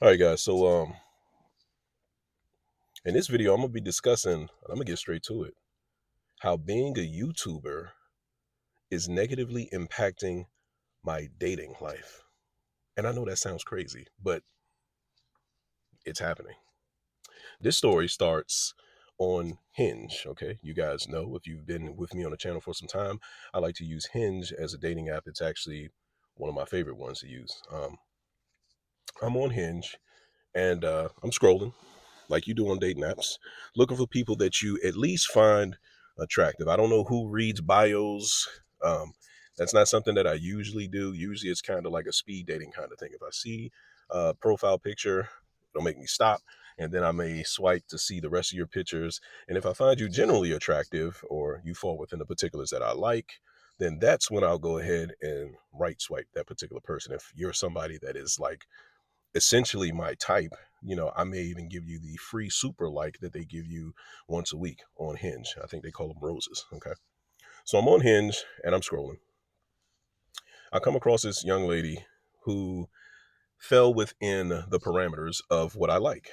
All right, guys. So, in this video, I'm gonna be discussing. I'm gonna get straight to it. How being a YouTuber is negatively impacting my dating life. And I know that sounds crazy, but it's happening. This story starts on Hinge. Okay, you guys know if you've been with me on the channel for some time, I like to use Hinge as a dating app. It's actually one of my favorite ones to use. I'm on Hinge and I'm scrolling like you do on dating apps, looking for people that you at least find attractive. I don't know who reads bios. Um, that's not something that I usually do. Usually it's kind of like a speed dating kind of thing. If I see a profile picture, it'll make me stop. And then I may swipe to see the rest of your pictures. And if I find you generally attractive or you fall within the particulars that I like, then that's when I'll go ahead and right swipe that particular person. If you're somebody that is like essentially my type, I may even give you the free super like that they give you once a week on Hinge. I think they call them roses. Okay. So I'm on Hinge and I'm scrolling. I come across this young lady who fell within the parameters of what I like.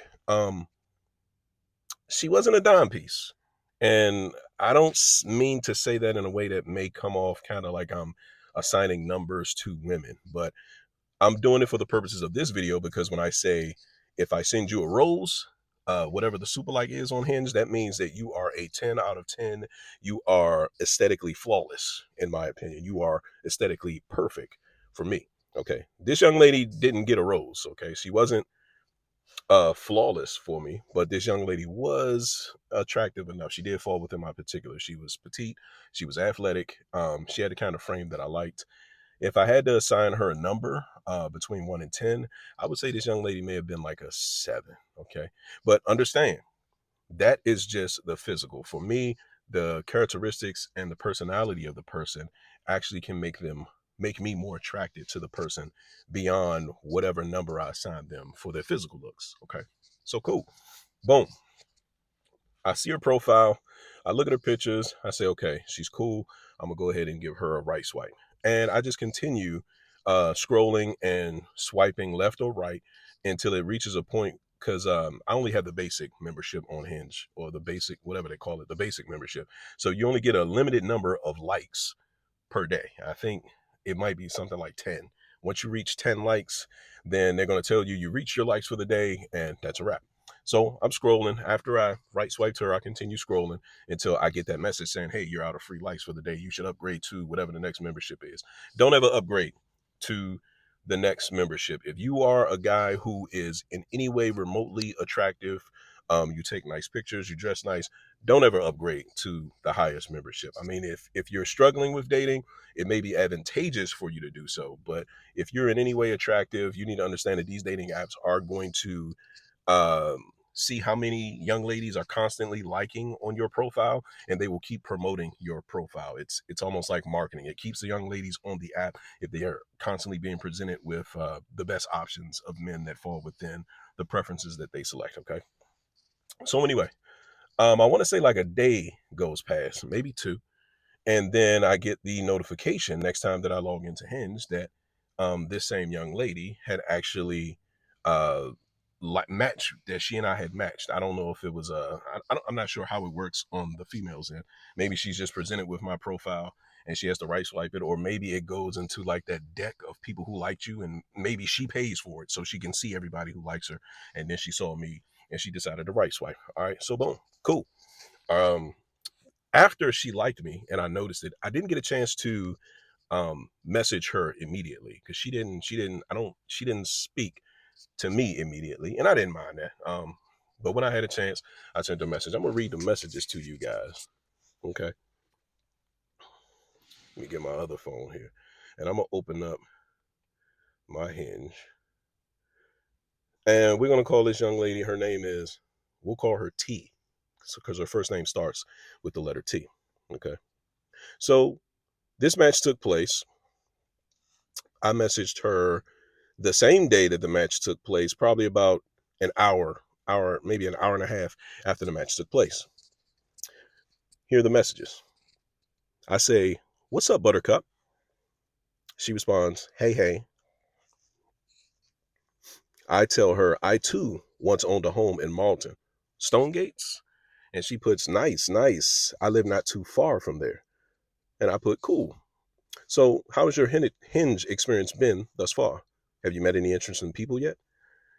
She wasn't a dime piece. And I don't mean to say that in a way that may come off kind of like I'm assigning numbers to women, but I'm doing it for the purposes of this video because when I say if I send you a rose, whatever the super like is on Hinge, that means that you are a 10 out of 10. You are aesthetically flawless, in my opinion. You are aesthetically perfect for me. Okay. This young lady didn't get a rose. Okay. She wasn't flawless for me, but this young lady was attractive enough. She did fall within my particular. She was petite. She was athletic. She had the kind of frame that I liked. If I had to assign her a number between 1 and 10, I would say this young lady may have been like a 7. Okay. But understand, that is just the physical. For me, the characteristics and the personality of the person actually can make me more attracted to the person beyond whatever number I assign them for their physical looks. Okay. So cool. Boom. I see her profile. I look at her pictures. I say, okay, she's cool. I'm gonna go ahead and give her a right swipe. And I just continue scrolling and swiping left or right until it reaches a point because I only have the basic membership on Hinge, or the basic, whatever they call it, the basic membership. So you only get a limited number of likes per day. I think it might be something like 10. Once you reach 10 likes, then they're going to tell you you reached your likes for the day, and that's a wrap. So I'm scrolling. After I right swiped her, I continue scrolling until I get that message saying, hey, you're out of free likes for the day. You should upgrade to whatever the next membership is. Don't ever upgrade to the next membership. If you are a guy who is in any way remotely attractive, you take nice pictures, you dress nice, don't ever upgrade to the highest membership. I mean, if you're struggling with dating, it may be advantageous for you to do so. But if you're in any way attractive, you need to understand that these dating apps are going to see how many young ladies are constantly liking on your profile, and they will keep promoting your profile. It's almost like marketing. It keeps the young ladies on the app if they are constantly being presented with the best options of men that fall within the preferences that they select. Okay. So anyway, I want to say like a day goes past, maybe two, and then I get the notification next time that I log into Hinge that this same young lady had actually uh, like matched, that she and I had matched. I don't know if it was I'm not sure how it works on the females end. Maybe she's just presented with my profile and she has to right swipe it, or maybe it goes into like that deck of people who liked you, and maybe she pays for it so she can see everybody who likes her. And then she saw me and she decided to right swipe. All right, so boom, cool. Um, After she liked me and I noticed it, I didn't get a chance to message her immediately because she didn't speak to me immediately, and I didn't mind that. But when I had a chance, I sent a message. I'm gonna read the messages to you guys. Okay, let me get my other phone here, and I'm gonna open up my Hinge, and we're gonna call this young lady. Her name is, we'll call her T, because her first name starts with the letter T. Okay, so this match took place. I messaged her the same day that the match took place, probably about an hour, maybe an hour and a half after the match took place. Here are the messages. I say, "What's up, Buttercup?" She responds, "Hey, hey." I tell her I too once owned a home in Malton, Stonegates, and she puts nice, nice. I live not too far from there, and I put cool. So, how has your Hinge experience been thus far? Have you met any interesting people yet?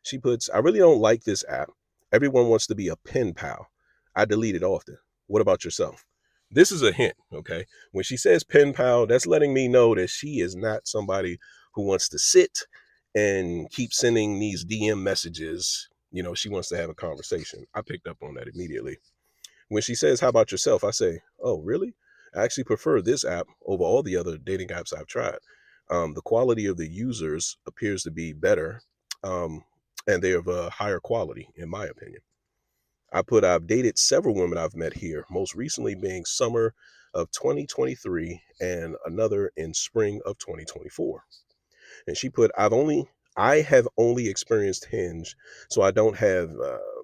She puts, I really don't like this app. Everyone wants to be a pen pal. I delete it often. What about yourself? This is a hint, okay? When she says pen pal, that's letting me know that she is not somebody who wants to sit and keep sending these DM messages. You know, she wants to have a conversation. I picked up on that immediately. When she says, how about yourself? I say, oh, really? I actually prefer this app over all the other dating apps I've tried. The quality of the users appears to be better, and they're of a higher quality, in my opinion. I put, I've dated several women I've met here, most recently being summer of 2023 and another in spring of 2024. And she put, I have only experienced Hinge, so I don't have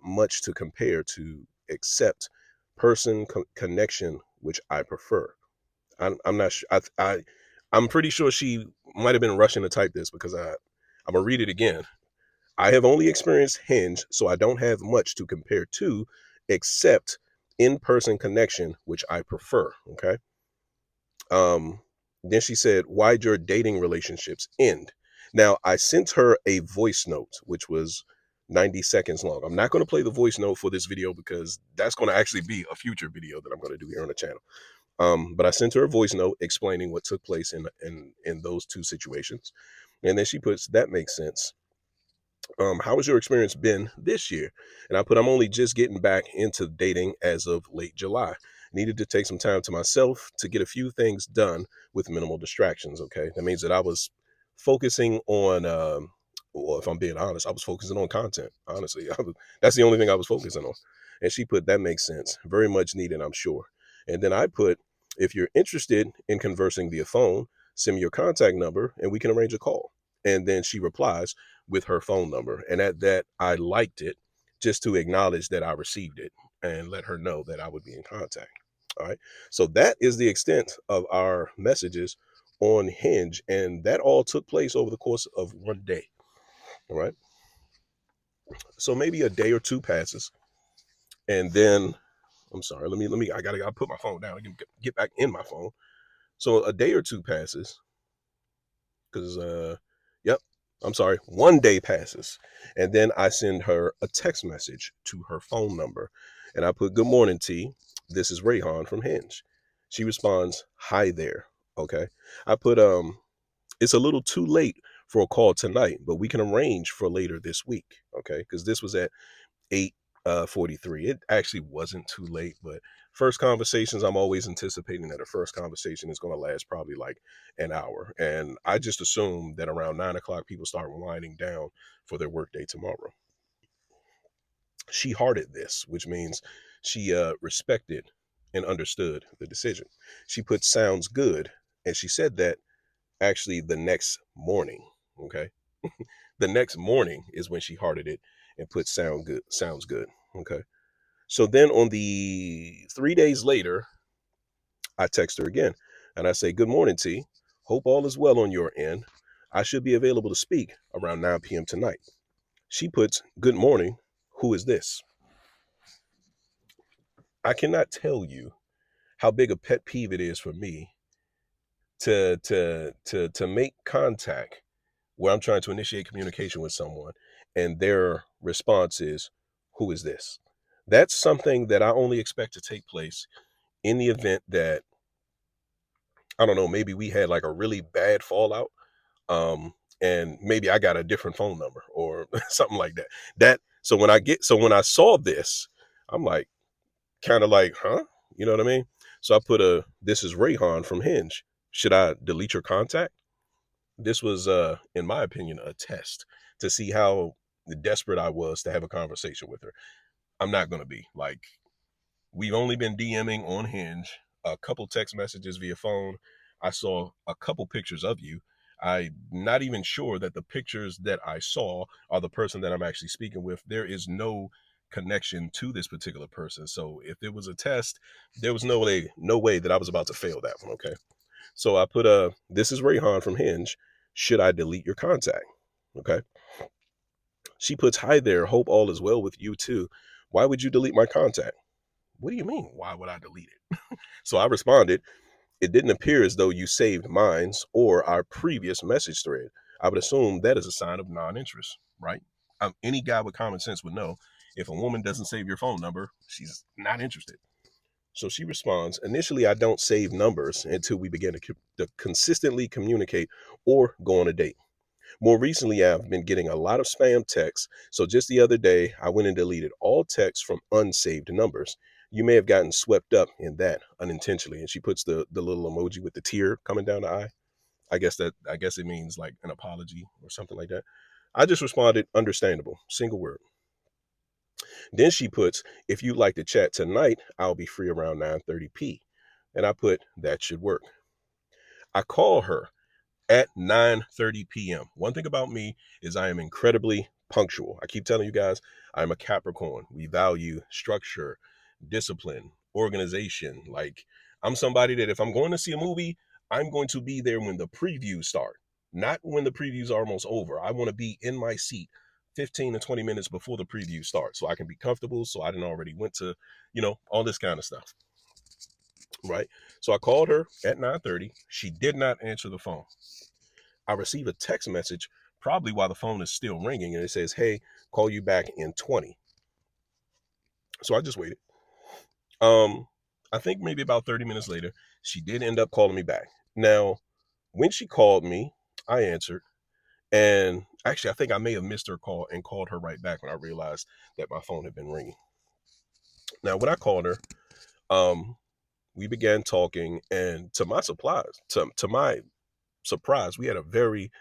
much to compare to except connection, which I prefer. I'm not sure. I'm pretty sure she might have been rushing to type this because I'm gonna read it again. I have only experienced Hinge, so I don't have much to compare to except in-person connection, which I prefer. Okay. Um, then she said, why'd your dating relationships end? Now, I sent her a voice note, which was 90 seconds long. I'm not going to play the voice note for this video because that's going to actually be a future video that I'm going to do here on the channel. But I sent her a voice note explaining what took place in those two situations. And then she puts, that makes sense. How has your experience been this year? And I put, I'm only just getting back into dating as of late July. Needed to take some time to myself to get a few things done with minimal distractions. Okay. That means that I was focusing on, well, if I'm being honest, I was focusing on content. Honestly, that's the only thing I was focusing on. And she put, that makes sense. Very much needed, I'm sure. And then I put, if you're interested in conversing via phone, send me your contact number and we can arrange a call. And then she replies with her phone number. And at that, I liked it just to acknowledge that I received it and let her know that I would be in contact. All right. So that is the extent of our messages on Hinge. And that all took place over the course of one day. All right. So maybe a day or two passes. And then I'm sorry, I put my phone down. I can get back in my phone. So a day or two passes because yep, I'm sorry, one day passes, and then I send her a text message to her phone number, and I put, good morning, T, this is Rayhan from Hinge. She responds, hi there. Okay. I put, it's a little too late for a call tonight, but we can arrange for later this week. Okay, because this was at 8:43. It actually wasn't too late, but first conversations, I'm always anticipating that a first conversation is going to last probably like an hour. And I just assume that around 9 o'clock, people start winding down for their workday tomorrow. She hearted this, which means she respected and understood the decision. She put sounds good, and she said that actually the next morning. Okay. The next morning is when she hearted it and put sounds good. Okay. So then on the 3 days later, I text her again and I say, good morning, T. Hope all is well on your end. I should be available to speak around 9 p.m. tonight. She puts, good morning. Who is this? I cannot tell you how big a pet peeve it is for me to make contact where I'm trying to initiate communication with someone and their response is, who is this? That's something that I only expect to take place in the event that, I don't know, maybe we had like a really bad fallout. And maybe I got a different phone number or something like that. So when I saw this, I'm like, kind of like, huh? You know what I mean? So I put this is Rayhan from Hinge. Should I delete your contact? This was, in my opinion, a test to see how desperate I was to have a conversation with her. I'm not going to be like, we've only been DMing on Hinge, a couple text messages via phone. I saw a couple pictures of you. I'm not even sure that the pictures that I saw are the person that I'm actually speaking with. There is no connection to this particular person. So if it was a test, there was no way that I was about to fail that one. Okay. So I put, this is Rayhan from Hinge. Should I delete your contact? Okay. She puts, "Hi there, hope all is well with you too. Why would you delete my contact?" What do you mean? Why would I delete it? So I responded, "It didn't appear as though you saved mine's or our previous message thread. I would assume that is a sign of non-interest, right?" Any guy with common sense would know if a woman doesn't save your phone number, she's not interested. So she responds, "Initially, I don't save numbers until we begin to consistently communicate or go on a date. More recently, I've been getting a lot of spam texts. So just the other day, I went and deleted all texts from unsaved numbers. You may have gotten swept up in that unintentionally." And she puts the little emoji with the tear coming down the eye. I guess it means like an apology or something like that. I just responded, "Understandable. Single word." Then she puts, "If you'd like to chat tonight, I'll be free around 9:30 p." And I put, "That should work." I call her at 9:30 p.m. One thing about me is I am incredibly punctual. I keep telling you guys, I'm a Capricorn. We value structure, discipline, organization. Like, I'm somebody that if I'm going to see a movie, I'm going to be there when the previews start, not when the previews are almost over. I want to be in my seat 15 to 20 minutes before the preview starts so I can be comfortable, so I didn't already went to, all this kind of stuff, right? So I called her at 9:30. She did not answer the phone. I receive a text message probably while the phone is still ringing, and it says, "Hey, call you back in 20." So I just waited. Um, I think maybe about 30 minutes later, she did end up calling me back. Now, when she called me, I answered. And actually, I think I may have missed her call and called her right back when I realized that my phone had been ringing. Now, when I called her, um, we began talking, and to my surprise, we had a very,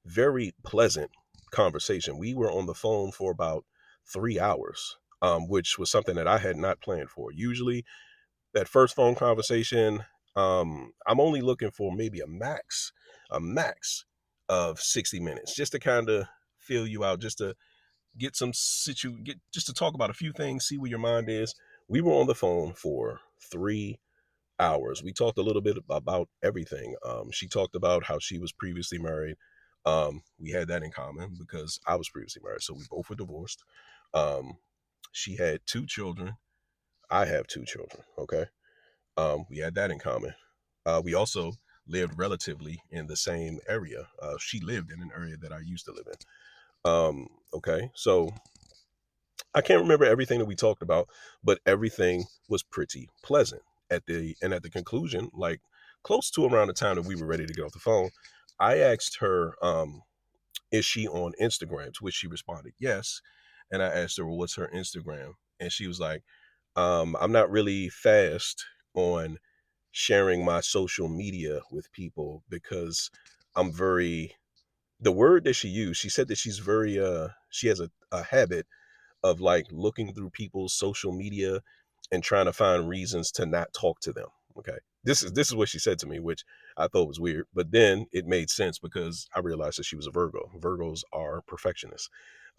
very pleasant conversation. We were on the phone for about 3 hours, which was something that I had not planned for. Usually, that first phone conversation, I'm only looking for maybe a max of 60 minutes, just to kind of feel you out, just to just to talk about a few things, see where your mind is. We were on the phone for 3 hours. We talked a little bit about everything. She talked about how she was previously married. We had that in common because I was previously married, so we both were divorced. Um, she had 2 children. I have 2 children. Okay. We had that in common. We also lived relatively in the same area. She lived in an area that I used to live in. Okay. So I can't remember everything that we talked about, but everything was pretty pleasant. At the conclusion, like close to around the time that we were ready to get off the phone, I asked her, "Is she on Instagram?" To which she responded, "Yes." And I asked her, "Well, what's her Instagram?" And she was like, "I'm not really fast on sharing my social media with people because I'm very." The word that she used, she said that she's very she has a habit of like looking through people's social media and trying to find reasons to not talk to them. Okay. This is what she said to me, which I thought was weird, but then it made sense because I realized that she was a Virgo. Virgos are perfectionists.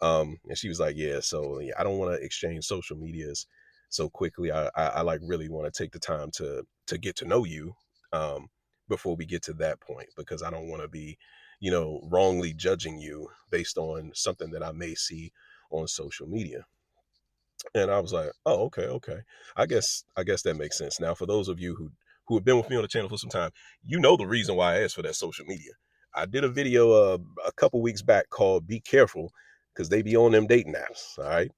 And she was like, "Yeah, so yeah, I don't want to exchange social medias so quickly. I like really want to take the time to get to know you um before we get to that point, because I don't want to be, wrongly judging you based on something that I may see on social media." And I was like, "Oh, okay, okay. I guess that makes sense." Now, for those of you who have been with me on the channel for some time, you know the reason why I asked for that social media. I did a video a couple weeks back called "Be Careful," because they be on them dating apps. All right.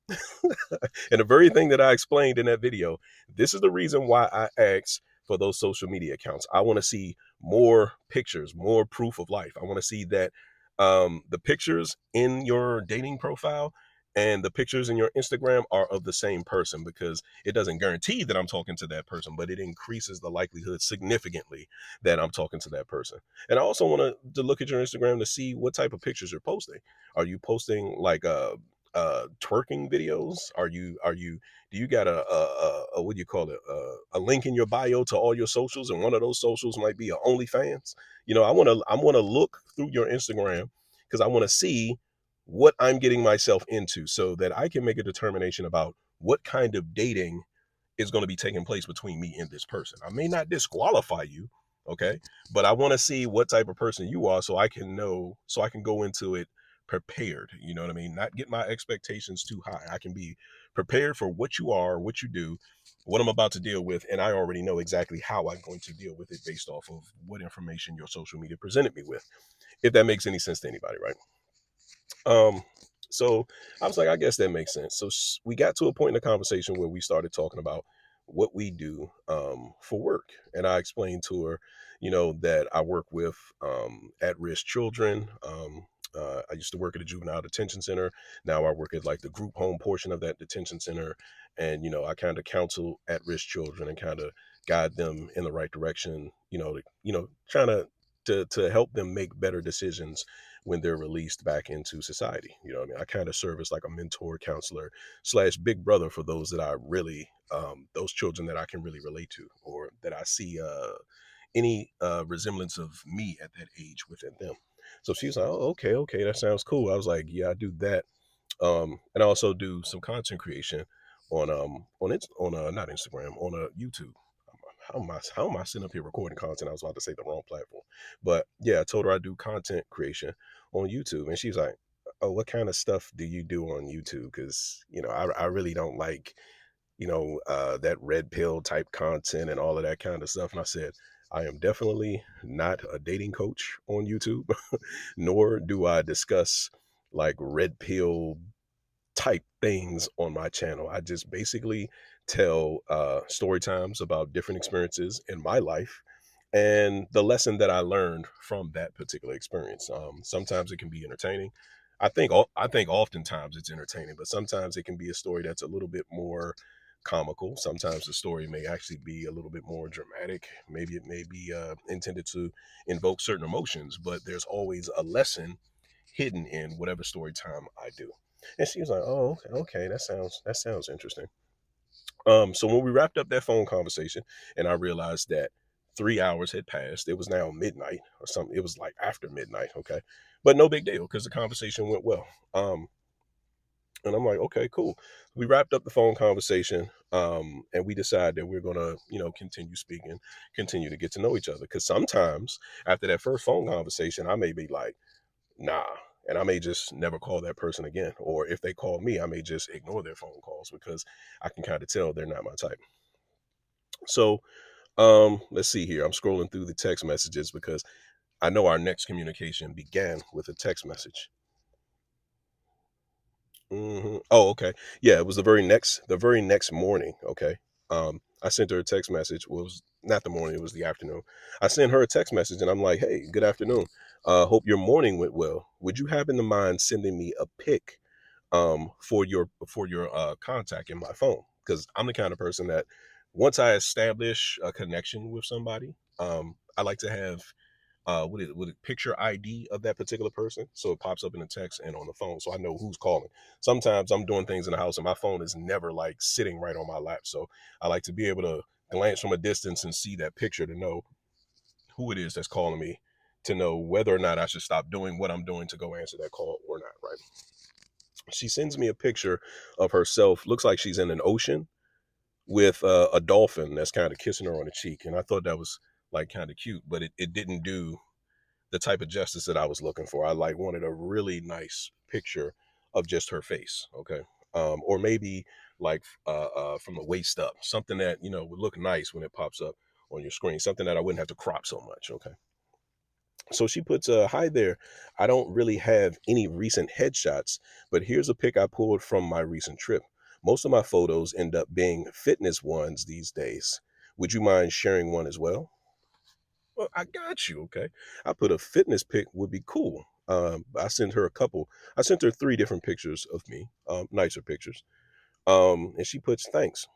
And the very thing that I explained in that video, this is the reason why I asked for those social media accounts. I want to see more pictures, more proof of life. I want to see that the pictures in your dating profile and the pictures in your Instagram are of the same person, because it doesn't guarantee that I'm talking to that person, but it increases the likelihood significantly that I'm talking to that person. And I also want to look at your Instagram to see what type of pictures you're posting. Are you posting like twerking videos? Are you do you got a what do you call it, a link in your bio to all your socials, and one of those socials might be a OnlyFans? I want to look through your Instagram because I want to see what I'm getting myself into so that I can make a determination about what kind of dating is going to be taking place between me and this person. I may not disqualify you, okay, but I want to see what type of person you are so I can know, so I can go into it prepared. You know what I mean? Not get my expectations too high. I can be prepared for what you are, what you do, what I'm about to deal with, and I already know exactly how I'm going to deal with it based off of what information your social media presented me with. If that makes any sense to anybody, right? Um, so I was like, I guess that makes sense. So we got to a point in the conversation where we started talking about what we do for work, and I explained to her, that I work with at-risk children. I used to work at a juvenile detention center. Now I work at like the group home portion of that detention center, and I kind of counsel at-risk children and kind of guide them in the right direction. Trying to help them make better decisions when they're released back into society. You know what I mean? I kind of serve as like a mentor, counselor slash big brother for those that I really, those children that I can really relate to, or that I see any resemblance of me at that age within them. So she was like, oh, okay, okay, that sounds cool. I was like, yeah, I do that. And I also do some content creation on not Instagram, on a YouTube. How am I sitting up here recording content? I was about to say the wrong platform, but yeah, I told her I do content creation on YouTube, and she's like, "Oh, what kind of stuff do you do on YouTube? Because I really don't like that red pill type content and all of that kind of stuff." And I said, I am definitely not a dating coach on YouTube, nor do I discuss like red pill type things on my channel. I just basically tell story times about different experiences in my life and the lesson that I learned from that particular experience. Sometimes it can be entertaining. I think oftentimes it's entertaining, but sometimes it can be a story that's a little bit more comical. Sometimes the story may actually be a little bit more dramatic. Maybe it may be intended to invoke certain emotions, but there's always a lesson hidden in whatever story time I do. And she was like, "Oh, okay, okay, that sounds interesting." So when we wrapped up that phone conversation, and I realized that 3 hours had passed, it was now midnight or something. It was like after midnight, okay, but no big deal because the conversation went well. And I'm like, okay, cool. We wrapped up the phone conversation, and we decided that we're gonna, continue speaking, continue to get to know each other. Because sometimes after that first phone conversation, I may be like, nah, and I may just never call that person again. Or if they call me, I may just ignore their phone calls because I can kind of tell they're not my type. So let's see here. I'm scrolling through the text messages because I know our next communication began with a text message. Oh, okay. Yeah, it was the very next morning. Okay. I sent her a text message. Well, it was not the morning, it was the afternoon. I sent her a text message and I'm like, hey, good afternoon. Hope your morning went well. Would you happen to mind sending me a pic for your contact in my phone? Because I'm the kind of person that once I establish a connection with somebody, I like to have would it picture ID of that particular person, so it pops up in the text and on the phone, so I know who's calling. Sometimes I'm doing things in the house and my phone is never like sitting right on my lap, so I like to be able to glance from a distance and see that picture to know who it is that's calling me, to know whether or not I should stop doing what I'm doing to go answer that call or not. Right? She sends me a picture of herself. Looks like she's in an ocean with a dolphin that's kind of kissing her on the cheek, and I thought that was like kind of cute, but it didn't do the type of justice that I was looking for. I like wanted a really nice picture of just her face, okay, or maybe like from the waist up, something that would look nice when it pops up on your screen, something that I wouldn't have to crop so much, okay. So she puts, hi there. I don't really have any recent headshots, but here's a pic I pulled from my recent trip. Most of my photos end up being fitness ones these days. Would you mind sharing one as well? Well, I got you. Okay. I put a fitness pic would be cool. I sent her a couple. I sent her three different pictures of me, nicer pictures. And she puts thanks.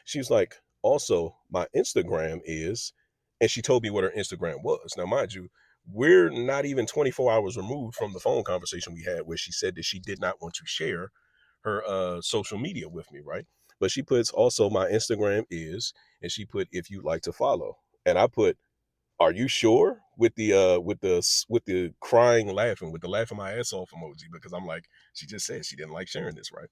She's like, also, my Instagram is, and she told me what her Instagram was. Now, mind you, we're not even 24 hours removed from the phone conversation we had where she said that she did not want to share her social media with me, right? But she puts also my Instagram is, and she put if you'd like to follow. And I put, are you sure? With the crying laughing, with the laughing my ass off emoji, because I'm like, she just said she didn't like sharing this, right?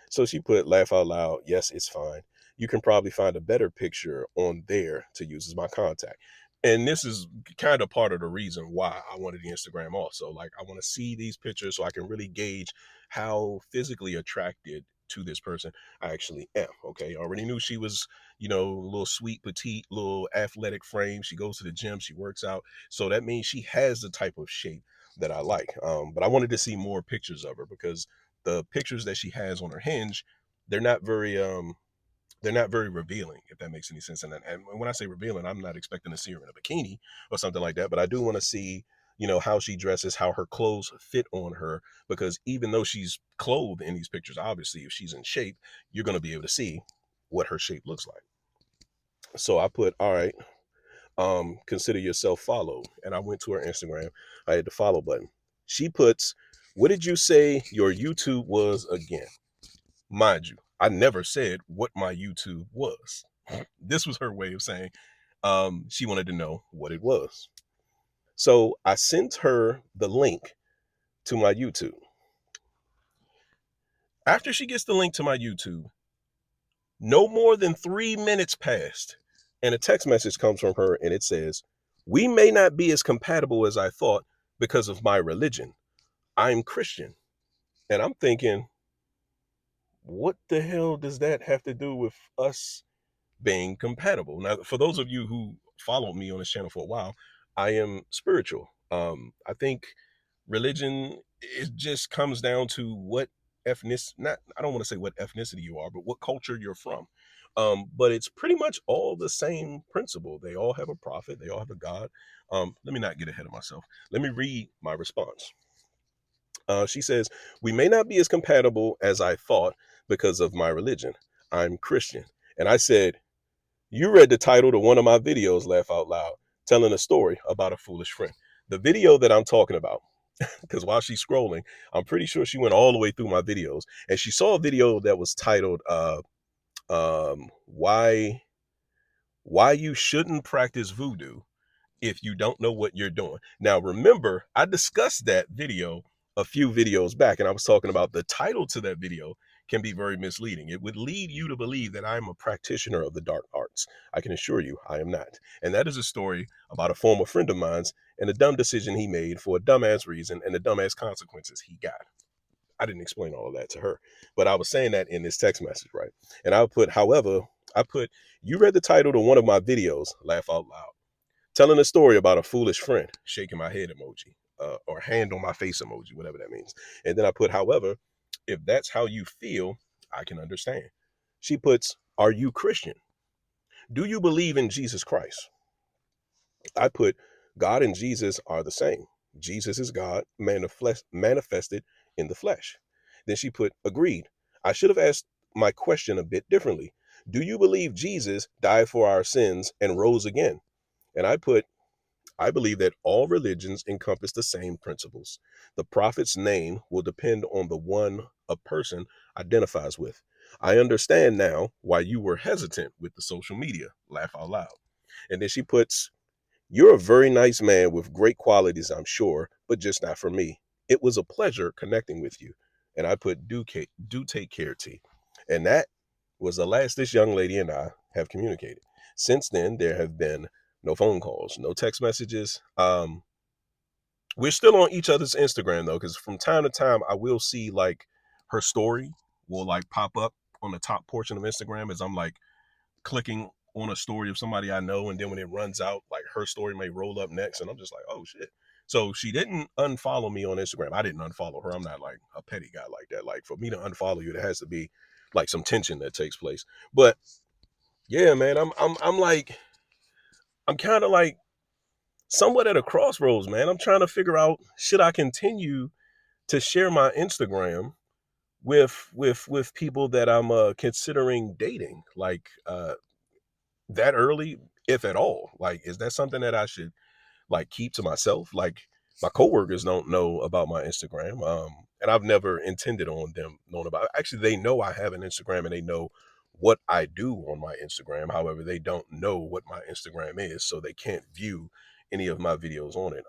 So she put laugh out loud, yes, it's fine. You can probably find a better picture on there to use as my contact. And this is kind of part of the reason why I wanted the Instagram also. Like, I want to see these pictures so I can really gauge how physically attracted to this person I actually am. Okay. I already knew she was, a little sweet, petite, little athletic frame. She goes to the gym, she works out. So that means she has the type of shape that I like. But I wanted to see more pictures of her because the pictures that she has on her Hinge, they're not very they're not very revealing, if that makes any sense. And when I say revealing, I'm not expecting to see her in a bikini or something like that, but I do want to see, how she dresses, how her clothes fit on her, because even though she's clothed in these pictures, obviously, if she's in shape, you're going to be able to see what her shape looks like. So I put, all right, consider yourself followed. And I went to her Instagram. I had the follow button. She puts, what did you say your YouTube was again? Mind you, I never said what my YouTube was. This was her way of saying she wanted to know what it was. So I sent her the link to my YouTube. After she gets the link to my YouTube, no more than 3 minutes passed, and a text message comes from her and it says, "We may not be as compatible as I thought because of my religion. I'm Christian." And I'm thinking, what the hell does that have to do with us being compatible? Now, for those of you who followed me on this channel for a while, I am spiritual. I think religion, it just comes down to what ethnic not I don't want to say what ethnicity you are, but what culture you're from. But it's pretty much all the same principle. They all have a prophet, they all have a God. Let me not get ahead of myself. Let me read my response. She says, "We may not be as compatible as I thought because of my religion. I'm Christian." And I said, "You read the title to one of my videos, Laugh Out Loud, telling a story about a foolish friend." The video that I'm talking about, because while she's scrolling, I'm pretty sure she went all the way through my videos and she saw a video that was titled why you shouldn't practice voodoo if you don't know what you're doing. Now, remember, I discussed that video a few videos back, and I was talking about the title to that video can be very misleading. It would lead you to believe that I'm a practitioner of the dark arts. I can assure you I am not. And that is a story about a former friend of mine's and a dumb decision he made for a dumbass reason and the dumbass consequences he got. I didn't explain all of that to her, but I was saying that in this text message, right? And I put, you read the title to one of my videos, Laugh Out Loud, telling a story about a foolish friend, shaking my head emoji, or hand on my face emoji, whatever that means. And then I put, however, if that's how you feel, I can understand. She puts, are you Christian? Do you believe in Jesus Christ? I put, God and Jesus are the same. Jesus is God manifested in the flesh. Then she put, agreed. I should have asked my question a bit differently. Do you believe Jesus died for our sins and rose again? And I put, I believe that all religions encompass the same principles. The prophet's name will depend on the one a person identifies with. I understand now why you were hesitant with the social media. Laugh out loud. And then she puts, you're a very nice man with great qualities, I'm sure, but just not for me. It was a pleasure connecting with you. And I put, do take care, T. And that was the last this young lady and I have communicated. Since then, there have been no phone calls, no text messages. We're still on each other's Instagram though, because from time to time I will see like her story will like pop up on the top portion of Instagram as I'm like clicking on a story of somebody I know, and then when it runs out, like her story may roll up next, and I'm just like, oh shit. So she didn't unfollow me on Instagram. I didn't unfollow her. I'm not like a petty guy like that. Like for me to unfollow you, there has to be like some tension that takes place. But yeah, man, I'm like I'm kind of like somewhat at a crossroads, man. I'm trying to figure out, should I continue to share my Instagram with people that I'm considering dating, like that early, if at all? Like, is that something that I should like keep to myself? Like, my coworkers don't know about my Instagram, and I've never intended on them knowing about it. Actually, they know I have an Instagram and they know what I do on my Instagram. However, they don't know what my Instagram is, so they can't view any of my videos on it.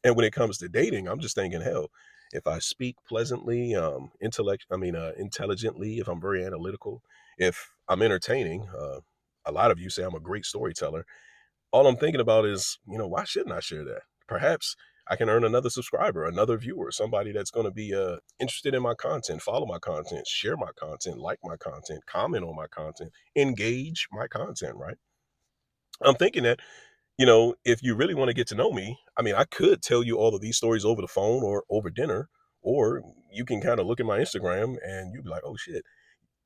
And when it comes to dating, I'm just thinking, hell, if I speak pleasantly, intelligently, if I'm very analytical, if I'm entertaining, a lot of you say I'm a great storyteller. all I'm thinking about is, why shouldn't I share that? Perhaps I can earn another subscriber, another viewer, somebody that's going to be interested in my content, follow my content, share my content, like my content, comment on my content, engage my content, right? I'm thinking that, if you really want to get to know me, I mean, I could tell you all of these stories over the phone or over dinner, or you can kind of look at my Instagram and you'd be like, oh shit,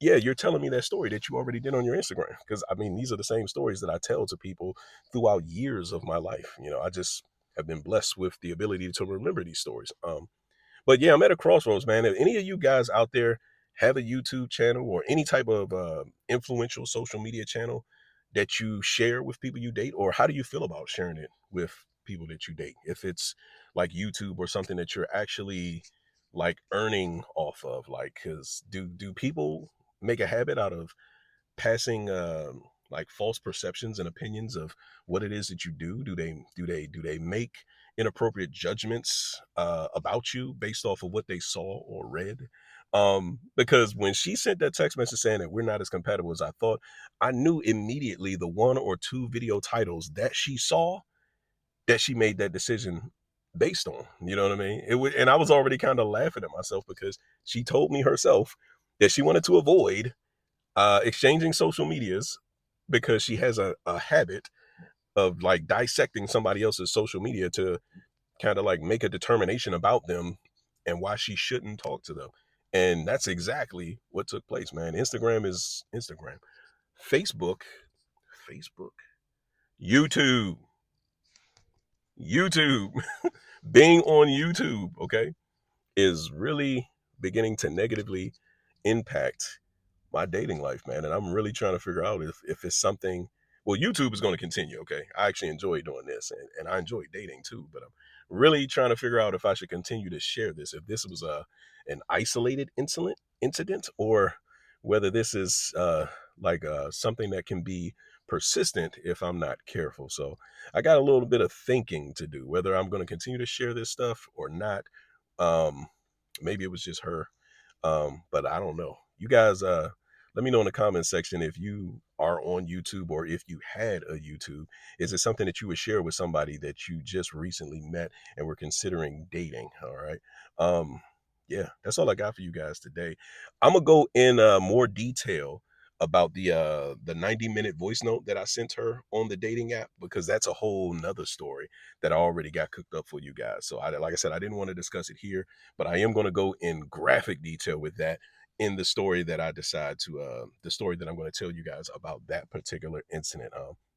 yeah, you're telling me that story that you already did on your Instagram. Because I mean, these are the same stories that I tell to people throughout years of my life. I just have been blessed with the ability to remember these stories. But yeah, I'm at a crossroads, man. If any of you guys out there have a YouTube channel or any type of influential social media channel that you share with people you date, or how do you feel about sharing it with people that you date? If it's like YouTube or something that you're actually like earning off of, like, because do people make a habit out of passing like false perceptions and opinions of what it is that you do? Do they make inappropriate judgments about you based off of what they saw or read? Because when she sent that text message saying that we're not as compatible as I thought, I knew immediately the one or two video titles that she saw that she made that decision based on. You know what I mean? It was, and I was already kind of laughing at myself because she told me herself that she wanted to avoid exchanging social medias because she has a habit of like dissecting somebody else's social media to kind of like make a determination about them and why she shouldn't talk to them. And that's exactly what took place, man. Instagram is Instagram. Facebook, Facebook, YouTube, YouTube, being on YouTube, okay, is really beginning to negatively impact my dating life, man. And I'm really trying to figure out if it's something. Well, YouTube is going to continue. Okay, I actually enjoy doing this, and I enjoy dating too. But I'm really trying to figure out if I should continue to share this. If this was an isolated incident, or whether this is like something that can be persistent if I'm not careful. So I got a little bit of thinking to do whether I'm going to continue to share this stuff or not. Um, Maybe it was just her, but I don't know. You guys, let me know in the comment section if you are on YouTube or if you had a YouTube. Is it something that you would share with somebody that you just recently met and were considering dating? All right. Yeah, that's all I got for you guys today. I'm gonna go in more detail about the 90-minute voice note that I sent her on the dating app, because that's a whole nother story that I already got cooked up for you guys. So like I said, I didn't want to discuss it here, but I am going to go in graphic detail with that in the story that I decide to the story that I'm going to tell you guys about that particular incident.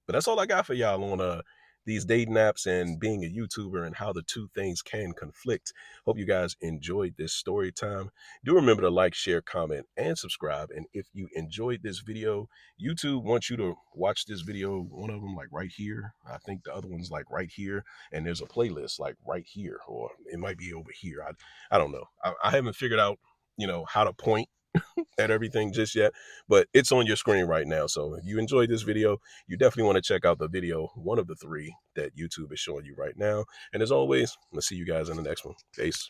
But that's all I got for y'all on these dating apps and being a YouTuber and how the two things can conflict. Hope you guys enjoyed this story time. Do remember to like, share, comment, and subscribe. And if you enjoyed this video, YouTube wants you to watch this video, one of them like right here. I think the other one's like right here. And there's a playlist like right here, or it might be over here. I don't know. I haven't figured out, how to point at everything just yet, but it's on your screen right now. So if you enjoyed this video, you definitely want to check out the video, one of the three that YouTube is showing you right now. And as always, I'll see you guys in the next one. Peace.